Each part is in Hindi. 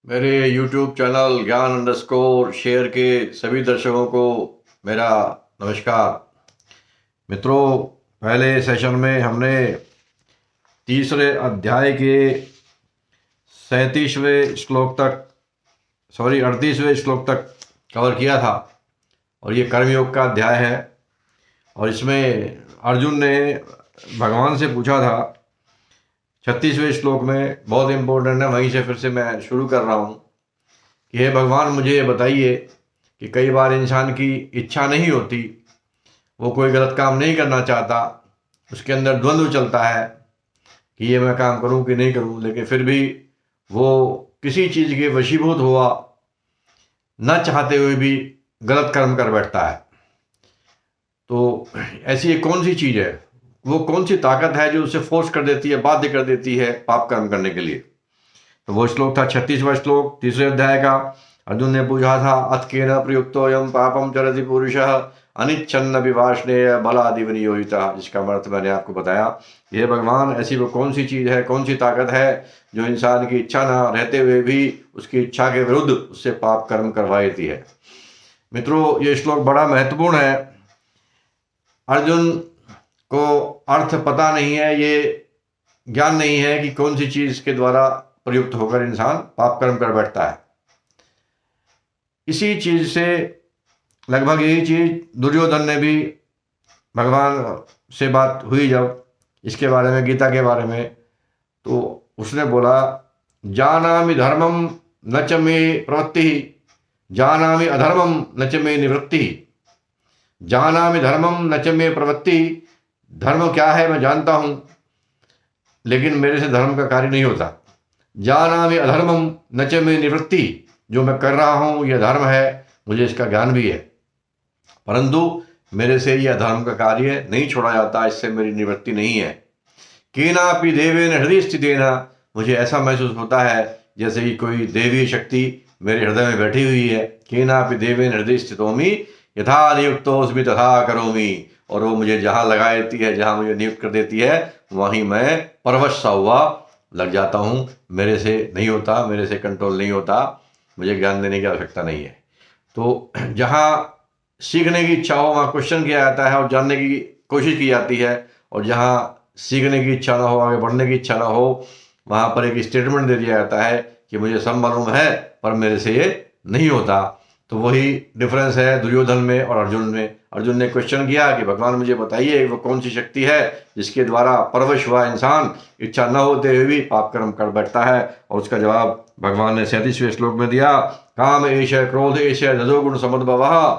मेरे YouTube चैनल ज्ञान अंडरस्कोर शेयर के सभी दर्शकों को मेरा नमस्कार। मित्रों, पहले सेशन में हमने तीसरे अध्याय के 38वें श्लोक तक कवर किया था और ये कर्मयोग का अध्याय है। और इसमें अर्जुन ने भगवान से पूछा था 36वें श्लोक में, बहुत इम्पोर्टेंट है, वहीं से फिर से मैं शुरू कर रहा हूँ कि हे भगवान, मुझे ये बताइए कि कई बार इंसान की इच्छा नहीं होती, वो कोई गलत काम नहीं करना चाहता, उसके अंदर द्वंद्व चलता है कि ये मैं काम करूँ कि नहीं करूँ, लेकिन फिर भी वो किसी चीज़ के वशीभूत हुआ न चाहते हुए भी गलत कर्म कर बैठता है। तो ऐसी एक कौन सी चीज़ है, वो कौन सी ताकत है जो उसे फोर्स कर देती है, बाध्य कर देती है पाप कर्म करने के लिए? तो वो श्लोक था 36वां श्लोक तीसरे अध्याय का। अर्जुन ने पूछा था, अथ केन प्रयुक्तोऽयं पापम चरति पुरुषः अनिच्छन्न विभाषणेय बलादि विनियोजितः। जिसका अर्थ मैंने आपको बताया। ये भगवान, ऐसी वो कौन सी चीज़ है, कौन सी ताकत है जो इंसान की इच्छा ना रहते हुए भी उसकी इच्छा के विरुद्ध उससे पाप कर्म करवा देती है। मित्रों, ये श्लोक बड़ा महत्वपूर्ण है। अर्जुन को अर्थ पता नहीं है, ये ज्ञान नहीं है कि कौन सी चीज़ के द्वारा प्रयुक्त होकर इंसान पाप कर्म कर बैठता है। इसी चीज़ से लगभग यही चीज़ दुर्योधन ने भी भगवान से बात हुई जब इसके बारे में, गीता के बारे में, तो उसने बोला, जानामि धर्मम न च मे प्रवृत्ति, जानामि अधर्मम न च मे निवृत्ति। जानामि धर्मम न च मे प्रवृत्ति, धर्म क्या है मैं जानता हूँ, लेकिन मेरे से धर्म का कार्य नहीं होता। जानामि अधर्मम न च मे निवृत्ति, जो मैं कर रहा हूँ यह धर्म है, मुझे इसका ज्ञान भी है, परंतु मेरे से यह धर्म का कार्य नहीं छोड़ा जाता, इससे मेरी निवृत्ति नहीं है। केनापि देवेन हृदय स्थितेन, मुझे ऐसा महसूस होता है जैसे कि कोई देवी शक्ति मेरे हृदय में बैठी हुई है। केनापि देवेन हृदय स्थितोमि यथा नियुक्तोऽस्मि तथा करोमि। और वो मुझे जहाँ लगा देती है, जहाँ मुझे नियुक्त कर देती है, वहीं मैं परवश सा हुआ लग जाता हूँ। मेरे से नहीं होता, मेरे से कंट्रोल नहीं होता, मुझे ज्ञान देने की आवश्यकता नहीं है। तो जहाँ सीखने की इच्छा हो वहाँ क्वेश्चन किया जाता है और जानने की कोशिश की जाती है, और जहाँ सीखने की इच्छा ना हो, आगे बढ़ने की इच्छा ना हो, वहाँ पर एक स्टेटमेंट दे दिया जाता है कि मुझे सब मालूम है पर मेरे से ये नहीं होता। तो वही डिफरेंस है दुर्योधन में और अर्जुन में। अर्जुन ने क्वेश्चन किया कि भगवान मुझे बताइए वो कौन सी शक्ति है जिसके द्वारा परवश हुआ इंसान इच्छा न होते हुए भी पाप कर्म कर बैठता है। और उसका जवाब भगवान ने 37वें श्लोक में दिया, काम एष क्रोध एष रजोगुण समुद्भवः,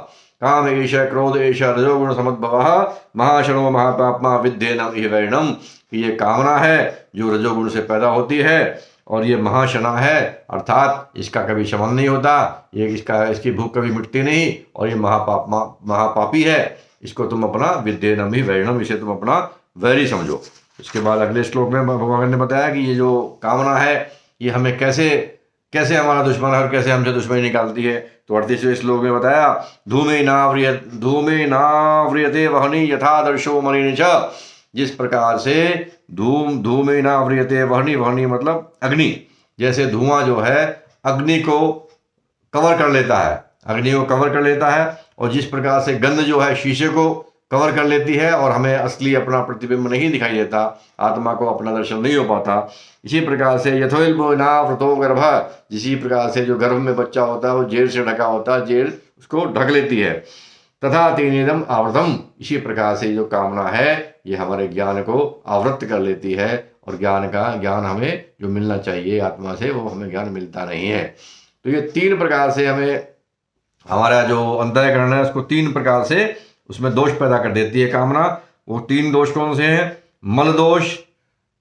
काम एष क्रोध एष रजोगुण समुद्भवः महाशनो महापाप्मा विद्येनम इह वैरिणम। कि ये कामना है जो रजोगुण से पैदा होती है और ये महाशना है, अर्थात इसका कभी शमन नहीं होता, ये इसकी भूख कभी मिटती नहीं, और ये महापापी है। इसको तुम अपना विद्येनम ही वैरिणम, इसे तुम अपना वैरी समझो। इसके बाद अगले श्लोक में भगवान ने बताया कि ये जो कामना है ये हमें कैसे हमारा दुश्मन है और कैसे हमसे दुश्मनी निकालती है। तो 38वें श्लोक में बताया, धूमे नाव्रियते वह्नि यथा दर्शो मणिनि च। जिस प्रकार से धूमे नाव्रियते वह्नि, वह्नि मतलब अग्नि, जैसे धुआं जो है अग्नि को कवर कर लेता है, अग्नि को कवर कर लेता है, और जिस प्रकार से गंध जो है शीशे को कवर कर लेती है और हमें असली अपना प्रतिबिंब नहीं दिखाई देता, आत्मा को अपना दर्शन नहीं हो पाता, इसी प्रकार से यथोल्बोनावृतो गर्भ, जिसी प्रकार से जो गर्भ में बच्चा होता है वो जेल से ढका होता है, जेल उसको ढक लेती है, तथा तेनेदम आवृतम, इसी प्रकार से जो कामना है ये हमारे ज्ञान को आवृत कर लेती है, और ज्ञान हमें जो मिलना चाहिए आत्मा से वो हमें ज्ञान मिलता नहीं है। तो ये 3 प्रकार से हमें, हमारा जो अंतःकरण है उसको 3 प्रकार से उसमें दोष पैदा कर देती है कामना। वो 3 दोष कौन से हैं? मल दोष,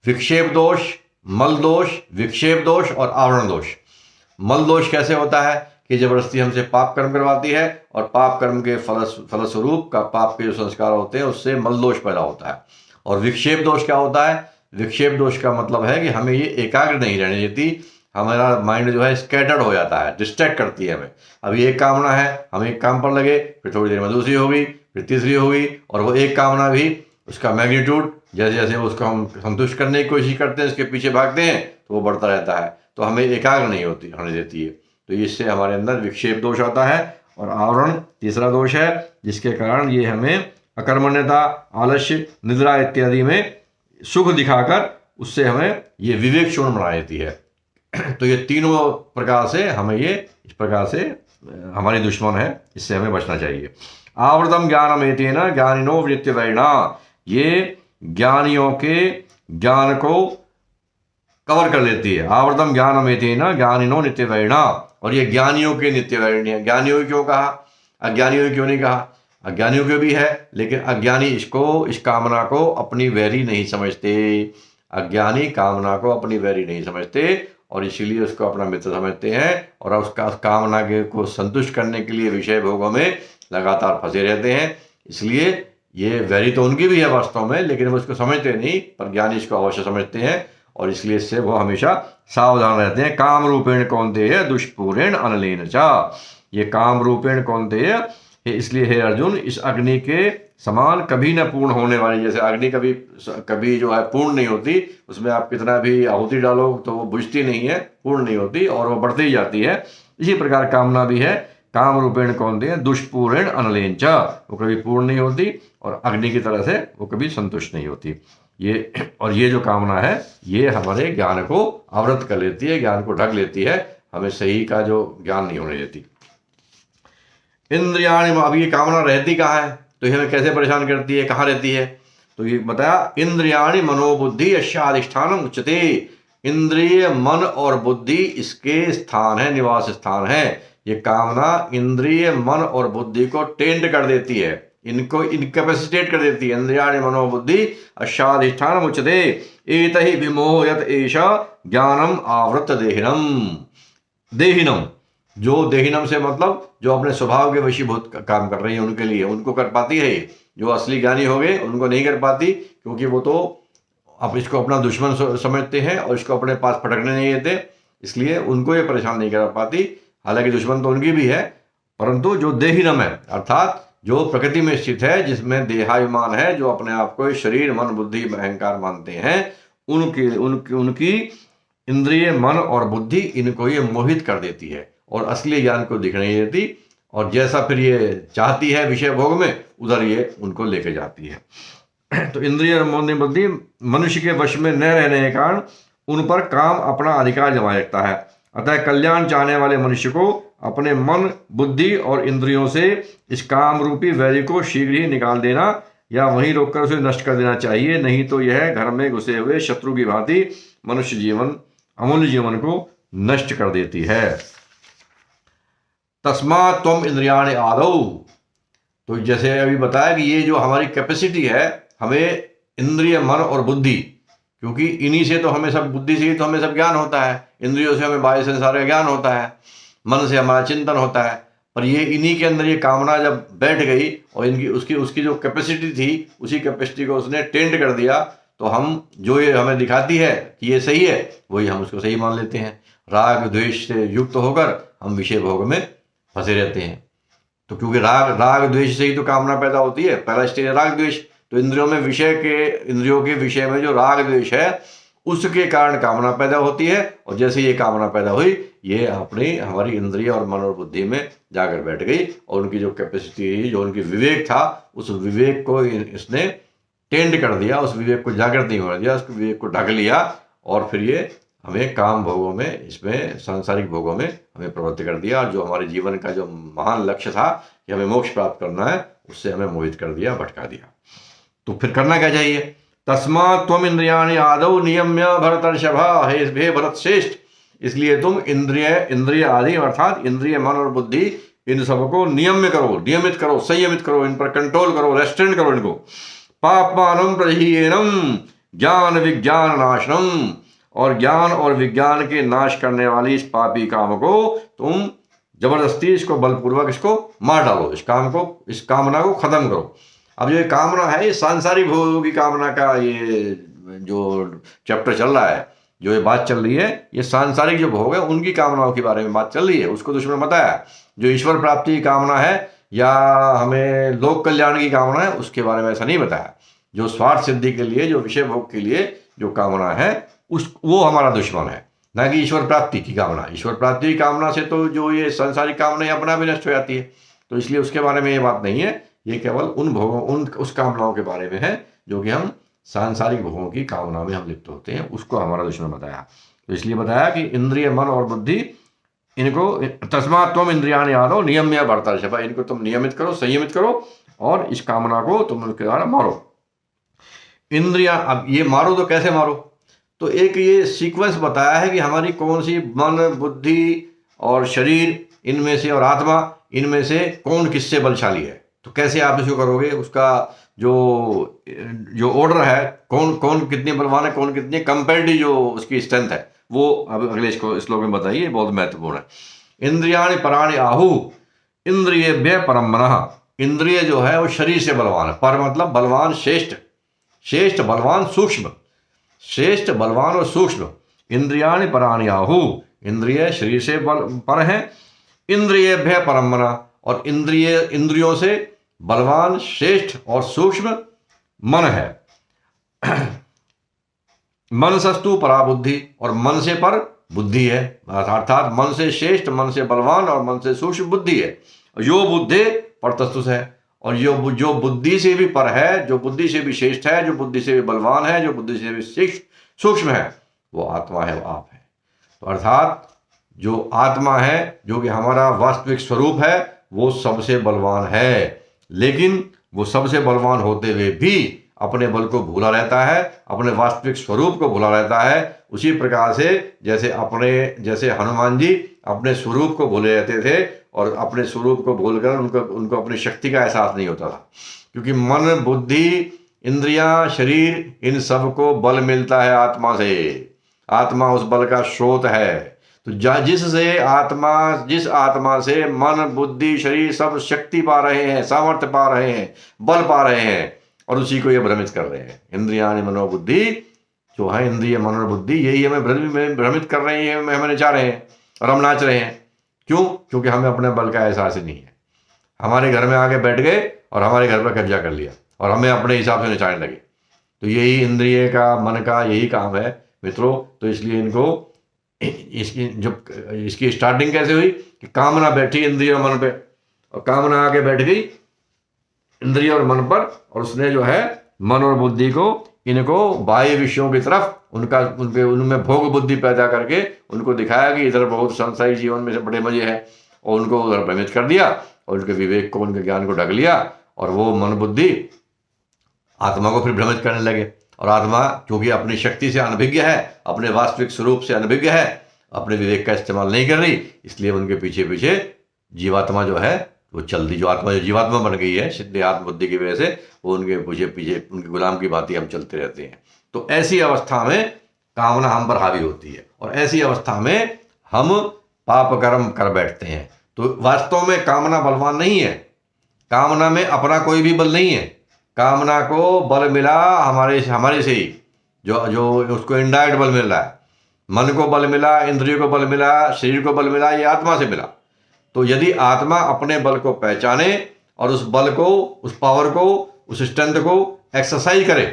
विक्षेप दोष, मल दोष, विक्षेप दोष और आवरण दोष। मल दोष कैसे होता है कि जबरदस्ती हमसे पाप कर्म करवाती है, और पाप कर्म के फलस्वरूप का पाप के जो संस्कार होते हैं उससे मल दोष पैदा होता है। और विक्षेप दोष क्या होता है? विक्षेप दोष का मतलब है कि हमें ये एकाग्र नहीं रहने देती, हमारा माइंड जो है स्कैटर्ड हो जाता है, डिस्ट्रैक्ट करती है हमें। अभी एक कामना है, हम एक काम पर लगे, फिर थोड़ी देर में दूसरी होगी, फिर तीसरी होगी, और वो एक कामना भी उसका मैग्नीट्यूड जैसे जैसे उसको हम संतुष्ट करने की कोशिश करते हैं, उसके पीछे भागते हैं, तो वो बढ़ता रहता है। तो हमें एकाग्र नहीं होने देती है। तो इससे हमारे अंदर विक्षेप दोष आता है। और आवरण तीसरा दोष है, जिसके कारण ये हमें अकर्मण्यता, आलस्य, निद्रा इत्यादि में सुख दिखाकर उससे हमें ये विवेक शून्य बना देती है। तो ये तीनों प्रकार से हमें ये इस प्रकार से हमारी दुश्मन है, इससे हमें बचना चाहिए। आवृतम ज्ञानमेतेन ज्ञानिनो नित्यवैरिणा, ये ज्ञानियों के ज्ञान को कवर कर लेती है। आवृतम ज्ञानमेतेन ज्ञानिनो नित्यवैरिणा, और ये ज्ञानियों के नित्यवैरिणी है। ज्ञानियों की क्यों कहा, अज्ञानियों की क्यों नहीं कहा? अज्ञानियों के भी है, लेकिन अज्ञानी इसको, इस कामना को अपनी वैरी नहीं समझते। अज्ञानी कामना को अपनी वैरी नहीं समझते और इसीलिए उसको अपना मित्र समझते हैं और उसका कामना के को संतुष्ट करने के लिए विषय भोगों में लगातार फंसे रहते हैं। इसलिए ये वैरी तो उनकी भी है वास्तव में, लेकिन वो उसको समझते नहीं, पर ज्ञानी इसको अवश्य समझते हैं और इसलिए इससे वो हमेशा सावधान रहते हैं। काम रूपेण कौन्तेय दुष्पूरेण अनलेन च, ये काम रूपेण कौन्तेय, इसलिए हे अर्जुन, इस अग्नि के समान कभी न पूर्ण होने वाली, जैसे अग्नि कभी जो है पूर्ण नहीं होती, उसमें आप कितना भी आहुति डालो तो वो बुझती नहीं है, पूर्ण नहीं होती और वो बढ़ती जाती है। इसी प्रकार कामना भी है, काम रूपेण कौन्तेय दुष्पूरेण अनलेन च, वो कभी पूर्ण नहीं होती और अग्नि की तरह से वो कभी संतुष्ट नहीं होती। ये जो कामना है ये हमारे ज्ञान को आवृत कर लेती है, ज्ञान को ढक लेती है, हमें सही का जो ज्ञान नहीं होने देती। इंद्रियाणि, अब ये कामना रहती कहाँ है, तो ये हमें कैसे परेशान करती है, कहाँ रहती है? तो ये बताया, इंद्रियाणि मनोबुद्धि यस्याधिष्ठानम उच्यते, इंद्रिय, मन और बुद्धि इसके स्थान है, निवास स्थान है। ये कामना इंद्रिय, मन और बुद्धि को टेंड कर देती है, इनको इनकैपेसिटेट कर देती है। इंद्रियाणि मनोबुद्धि यस्याधिष्ठानम उच्यते एतहि विमोहयत एषा ज्ञानम आवृत देहिनम, जो देहिनम से मतलब जो अपने स्वभाव के वशीभूत काम कर रही है उनके लिए, उनको कर पाती है। जो असली ज्ञानी हो गए उनको नहीं कर पाती, क्योंकि वो तो अब इसको अपना दुश्मन समझते हैं और इसको अपने पास फटकने नहीं देते, इसलिए उनको ये परेशान नहीं कर पाती। हालांकि दुश्मन तो उनकी भी है, परंतु जो देहिनम है अर्थात जो प्रकृति में स्थित है, जिसमें देहाभिमान है, जो अपने आप को शरीर, मन, बुद्धि, अहंकार मानते हैं, उनकी इंद्रिय, मन और बुद्धि इनको ये मोहित कर देती है और असली ज्ञान को दिख नहीं देती, और जैसा फिर ये चाहती है विषय भोग में, उधर ये उनको लेके जाती है। तो इंद्रिय और मन बुद्धि मनुष्य के वश में न रहने के कारण उन पर काम अपना अधिकार जमाए रखता है। अतः कल्याण चाहने वाले मनुष्य को अपने मन, बुद्धि और इंद्रियों से इस काम रूपी वैरी को शीघ्र ही निकाल देना या वहीं रोककर उसे नष्ट कर देना चाहिए, नहीं तो यह घर में घुसे हुए शत्रु की भांति मनुष्य जीवन, अमूल्य जीवन को नष्ट कर देती है। तस्मात् त्वम इंद्रियाणि आदौ, तो जैसे अभी बताया कि ये जो हमारी कैपेसिटी है, हमें इंद्रिय, मन और बुद्धि, क्योंकि इन्हीं से तो हमें सब, बुद्धि से ही तो हमें सब ज्ञान होता है, इंद्रियों से हमें बाह्य संसार का ज्ञान होता है, मन से हमारा चिंतन होता है, पर ये इन्हीं के अंदर ये कामना जब बैठ गई और इनकी उसकी जो कैपेसिटी थी, उसी कैपेसिटी को उसने टेंड कर दिया, तो हम जो ये हमें दिखाती है कि ये सही है, वही हम उसको सही मान लेते हैं। राग द्वेष से युक्त होकर हम विषय भोग में फंसे रहते हैं। तो क्योंकि राग द्वेष से ही तो कामना पैदा होती है, पहला स्टेज है राग द्वेष। तो इंद्रियों के विषय में जो राग द्वेष है, उसके कारण कामना पैदा होती है, और जैसे ये कामना पैदा हुई, ये हमारी इंद्रिय और मन और बुद्धि में जाकर बैठ गई, और उनकी जो कैपेसिटी, जो उनकी विवेक था, उस विवेक को इसने टेंड कर दिया, उस विवेक को जागृत नहीं होने दिया, उस विवेक को ढक लिया, और फिर ये हमें काम भोगों में, इसमें सांसारिक भोगों में हमें प्रवृत्त कर दिया, और जो हमारे जीवन का जो महान लक्ष्य था कि हमें मोक्ष प्राप्त करना है, उससे हमें मोहित कर दिया, भटका दिया। तो फिर करना क्या चाहिए? तस्मात् त्वम इंद्रियाणि आदौ नियम्य भरतर्षभ, हे भरत श्रेष्ठ, इसलिए तुम इंद्रिय आदि अर्थात इंद्रिय, मन और बुद्धि, इन सबको नियमित करो, संयमित करो, इन पर कंट्रोल करो, रेस्ट्रेंट करो इनको। पापमानं प्रहीयेनम ज्ञान विज्ञान नाशनम, और ज्ञान और विज्ञान के नाश करने वाली इस पापी काम को तुम जबरदस्ती, इसको बलपूर्वक इसको मार डालो, इस कामना को खत्म करो। अब जो ये कामना है, ये सांसारिक भोगों की कामना का ये जो चैप्टर चल रहा है, जो ये बात चल रही है, ये सांसारिक जो भोग है उनकी कामनाओं के बारे में बात चल रही है। उसको तो उसमें बताया जो ईश्वर प्राप्ति की कामना है या हमें लोक कल्याण की कामना है, उसके बारे में ऐसा नहीं बताया। जो स्वार्थ सिद्धि के लिए, जो विषय भोग के लिए जो कामना है, वो हमारा दुश्मन है। ना कि ईश्वर प्राप्ति की कामना। ईश्वर प्राप्ति की कामना से तो जो ये संसारिक कामना अपना भी नष्ट हो जाती है, तो इसलिए उसके बारे में ये बात नहीं है। ये केवल उन भोगों उस कामनाओं के बारे में है जो कि हम सांसारिक भोगों की कामना में हम लिप्त होते हैं, उसको हमारा दुश्मन बताया। तो इसलिए बताया कि इंद्रिय, मन और बुद्धि, इनको तस्मात् त्वम इंद्रियाणि आदौ नियम्य भर्तर्षभ, इनको तुम नियमित करो, संयमित करो और इस कामना को तुम उनके द्वारा मारो। इंद्रियां, अब ये मारो तो कैसे मारो? तो एक ये सीक्वेंस बताया है कि हमारी कौन सी मन, बुद्धि और शरीर इनमें से, और आत्मा इनमें से कौन किससे बलशाली है। तो कैसे आप इसको करोगे, उसका जो ऑर्डर है, कौन कौन कितने बलवान है, कौन कितने कंपेरेटिव जो उसकी स्ट्रेंथ है, वो अब अगले श्लोक में बताइए, बहुत महत्वपूर्ण है। इंद्रियाणि पराणि आहु इंद्रियेभ्यः परं मनः, इंद्रिय जो है वो शरीर से बलवान है। पर मतलब बलवान, श्रेष्ठ, श्रेष्ठ बलवान, सूक्ष्म, श्रेष्ठ बलवान और सूक्ष्म। इंद्रियाणि पराणि आहु, इंद्रिय शरीर से पर हैं। इंद्रियेभ्यः परं मनः, और इंद्रियों से बलवान, श्रेष्ठ और सूक्ष्म मन है। मनसस्तु परा बुद्धि, और मन से पर बुद्धि है, अर्थात मन से श्रेष्ठ, मन से बलवान और मन से सूक्ष्म बुद्धि है। यो बुद्धे परतस्तुस है, और जो बुद्धि से भी पर है, जो बुद्धि से भी श्रेष्ठ है, जो बुद्धि से भी बलवान है, जो बुद्धि से भी सूक्ष्म है, वो आत्मा है, वो आप है। तो अर्थात जो आत्मा है, जो कि हमारा वास्तविक स्वरूप है, वो सबसे बलवान है। लेकिन वो सबसे बलवान होते हुए भी अपने बल को भूला रहता है, अपने वास्तविक स्वरूप को भूला रहता है। उसी प्रकार से जैसे हनुमान जी अपने स्वरूप को भूले रहते थे, और अपने स्वरूप को भूलकर उनको अपनी शक्ति का एहसास नहीं होता था, क्योंकि मन, बुद्धि, इंद्रियां, शरीर, इन सब को बल मिलता है आत्मा से। आत्मा उस बल का स्रोत है। तो जिस आत्मा से मन, बुद्धि, शरीर सब शक्ति पा रहे हैं, सामर्थ्य पा रहे हैं, बल पा रहे हैं, और उसी को ये भ्रमित कर रहे हैं। इंद्रियाणि मनोबुद्धि जो है, इंद्रिय, मन और बुद्धि, यही हमें भ्रमित कर रहे हैं, हमें नचा रहे हैं और हम नाच रहे हैं। क्यों? क्योंकि हमें अपने बल का एहसास ही नहीं है। हमारे घर में आके बैठ गए और हमारे घर पर कब्जा कर लिया और हमें अपने हिसाब से नचाने लगे। तो यही इंद्रिय का, मन का यही काम है मित्रों। तो इसलिए इसकी स्टार्टिंग कैसे हुई कि कामना बैठी इंद्रिय और मन पे, और कामना आके बैठ गई इंद्रिय और मन पर, और उसने जो है मन और बुद्धि को, इनको बाह्य विषयों की तरफ उनमें भोग बुद्धि पैदा करके उनको दिखाया कि इधर बहुत संसारिक जीवन में से बड़े मजे हैं, और उनको उधर भ्रमित कर दिया और उनके विवेक को, उनके ज्ञान को ढक लिया, और वो मन बुद्धि आत्मा को फिर भ्रमित करने लगे। और आत्मा क्योंकि अपनी शक्ति से अनभिज्ञ है, अपने वास्तविक स्वरूप से अनभिज्ञ है, अपने विवेक का इस्तेमाल नहीं कर रही, इसलिए उनके पीछे पीछे जीवात्मा जो है वो चल दी। जो जीवात्मा बन गई है सिद्ध आत्म बुद्धि की वजह से, वो उनके पीछे उनके गुलाम की भांति हम चलते रहते हैं। तो ऐसी अवस्था में कामना हम पर हावी होती है, और ऐसी अवस्था में हम पाप कर्म कर बैठते हैं। तो वास्तव में कामना बलवान नहीं है, कामना में अपना कोई भी बल नहीं है। कामना को बल मिला हमारे से ही, जो उसको इनडायरेक्ट बल मिल रहा है। मन को बल मिला, इंद्रियों को बल मिला, शरीर को बल मिला, ये आत्मा से मिला। तो यदि आत्मा अपने बल को पहचाने और उस बल को, उस पावर को, उस स्ट्रेंथ को एक्सरसाइज करे।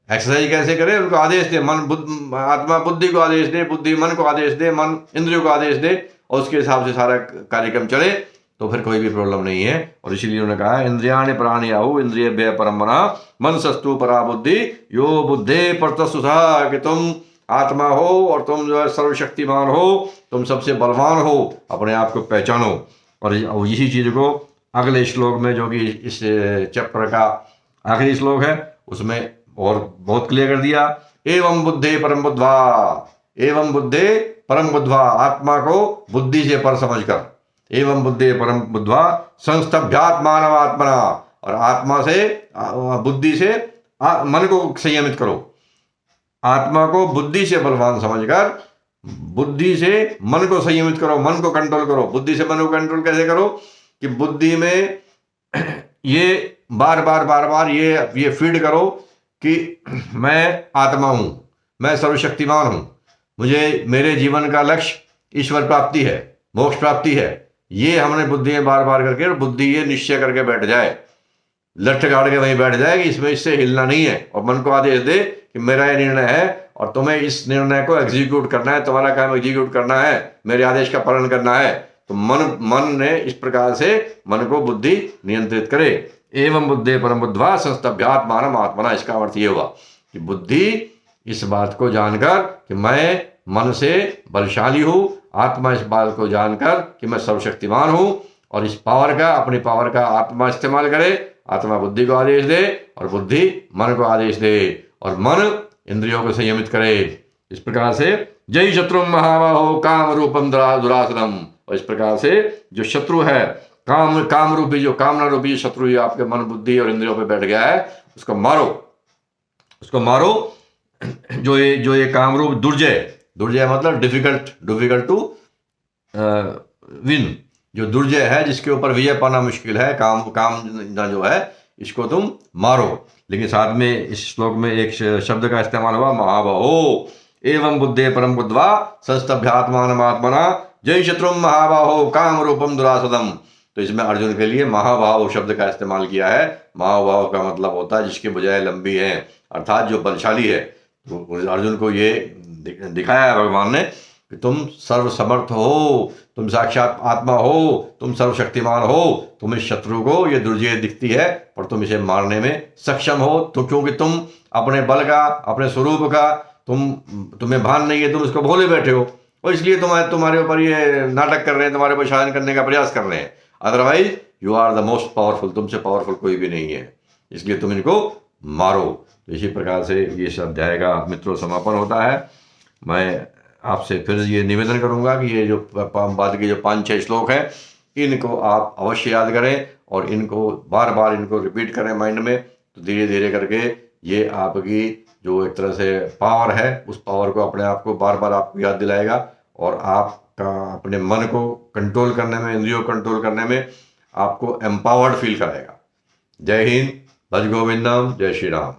एक्सरसाइज कैसे करे? उनको आदेश दे, आत्मा बुद्धि को आदेश दे, बुद्धि मन को आदेश दे, मन इंद्रियों को आदेश दे, और उसके हिसाब से सारा कार्यक्रम चले, तो फिर कोई भी प्रॉब्लम नहीं है। और इसीलिए उन्होंने कहा इंद्रियाणि प्राणि आहु इंद्रियेभ्यः परं मनः मनसस्तु परा बुद्धि यो बुद्धे परतस्तु सः, कि तुम आत्मा हो और तुम जो है सर्वशक्तिमान हो, तुम सबसे बलवान हो, अपने आप को पहचानो। और इसी चीज को अगले श्लोक में, जो कि इस चैप्टर का आखिरी श्लोक है, उसमें और बहुत क्लियर कर दिया। एवं बुद्धे परम बुद्ध्वा, एवं बुद्धे परम बुद्ध्वा, आत्मा को बुद्धि से पर समझकर, एवं बुद्धे परम बुद्ध्वा संस्तभ्यात्मानम आत्मना, और आत्मा से, बुद्धि से मन को संयमित करो। आत्मा को बुद्धि से बलवान समझकर बुद्धि से मन को संयमित करो, मन को कंट्रोल करो। बुद्धि से मन को कंट्रोल कैसे करो? कि बुद्धि में ये बार बार ये फीड करो कि मैं आत्मा हूं, मैं सर्वशक्तिमान हूं, मेरे जीवन का लक्ष्य ईश्वर प्राप्ति है, मोक्ष प्राप्ति है। ये हमने बुद्धि में बार बार करके, बुद्धि ये निश्चय करके बैठ जाए, लठ गाड़ के वहीं बैठ जाए कि इससे हिलना नहीं है, और मन को आदेश दे कि मेरा ये निर्णय है और तुम्हें इस निर्णय को एग्जीक्यूट करना है, तुम्हारा काम एग्जीक्यूट करना है, मेरे आदेश का पालन करना है। तो मन ने इस प्रकार से मन को बुद्धि नियंत्रित करे। एवं बुद्धे परम बुद्ध्वा संस्तभ्यात्मानम् आत्मना, इसका अर्थ ये हुआ कि बुद्धि इस बात को जानकर कि मैं मन से बलशाली हूँ, आत्मा इस बात को जानकर कि मैं सर्वशक्तिमान हूँ, और इस पावर का, अपनी पावर का आत्मा इस्तेमाल करे, आत्मा बुद्धि को आदेश दे और बुद्धि मन को आदेश दे, और मन इंद्रियों को संयमित करे। इस प्रकार से जय शत्रु महाबाहो काम रूपम दुरासनम, और इस प्रकार से जो शत्रु है, काम रूपी, जो कामना रूपी शत्रु ये आपके मन बुद्धि और इंद्रियों पे बैठ गया है, उसको मारो। जो ये काम रूप दुर्जय मतलब डिफिकल्ट टू विन, जो दुर्जय है, जिसके ऊपर विजय पाना मुश्किल है, काम जो है, इसको तुम मारो। लेकिन साथ में इस श्लोक में एक शब्द का इस्तेमाल हुआ, महाबाहो एवं बुद्धे परम बुद्ध्वा संस्तभ्यात्मानम् आत्मना जय शत्रुम महाबाहो काम रूपम दुरासदम। तो इसमें अर्जुन के लिए महाबाहो शब्द का इस्तेमाल किया है। महाबाहो का मतलब होता है जिसकी भुजाएं लंबी हैं, अर्थात जो बलशाली है। तो अर्जुन को ये दिखाया है भगवान ने कि तुम सर्वसमर्थ हो, तुम साक्षात आत्मा हो, तुम सर्वशक्तिमान हो, तुम इस शत्रु को, ये दुर्जय दिखती है, और तुम इसे मारने में सक्षम हो। तो क्योंकि तुम अपने बल का, अपने स्वरूप का तुम्हें भान नहीं है, तुम इसको भूले बैठे हो, और इसलिए तुम्हारे ऊपर ये नाटक कर रहे हैं, तुम्हारे ऊपर शासन करने का प्रयास कर रहे हैं। Otherwise you are the most powerful, तुमसे पावरफुल कोई भी नहीं है, इसलिए तुम इनको मारो। तो इसी प्रकार से ये इस अध्याय का मित्रों समापन होता है। मैं आपसे फिर ये निवेदन करूंगा कि ये जो बाद के जो 5-6 श्लोक हैं, इनको आप अवश्य याद करें और इनको बार बार इनको रिपीट करें माइंड में। तो धीरे धीरे करके ये आपकी जो एक तरह से पावर है, उस पावर को, अपने आप को बार बार आपको याद दिलाएगा, और आपका अपने मन को कंट्रोल करने में, इंद्रियों को कंट्रोल करने में आपको एम्पावर्ड फील कराएगा। जय हिंद, भज गोविंदम, जय श्री राम।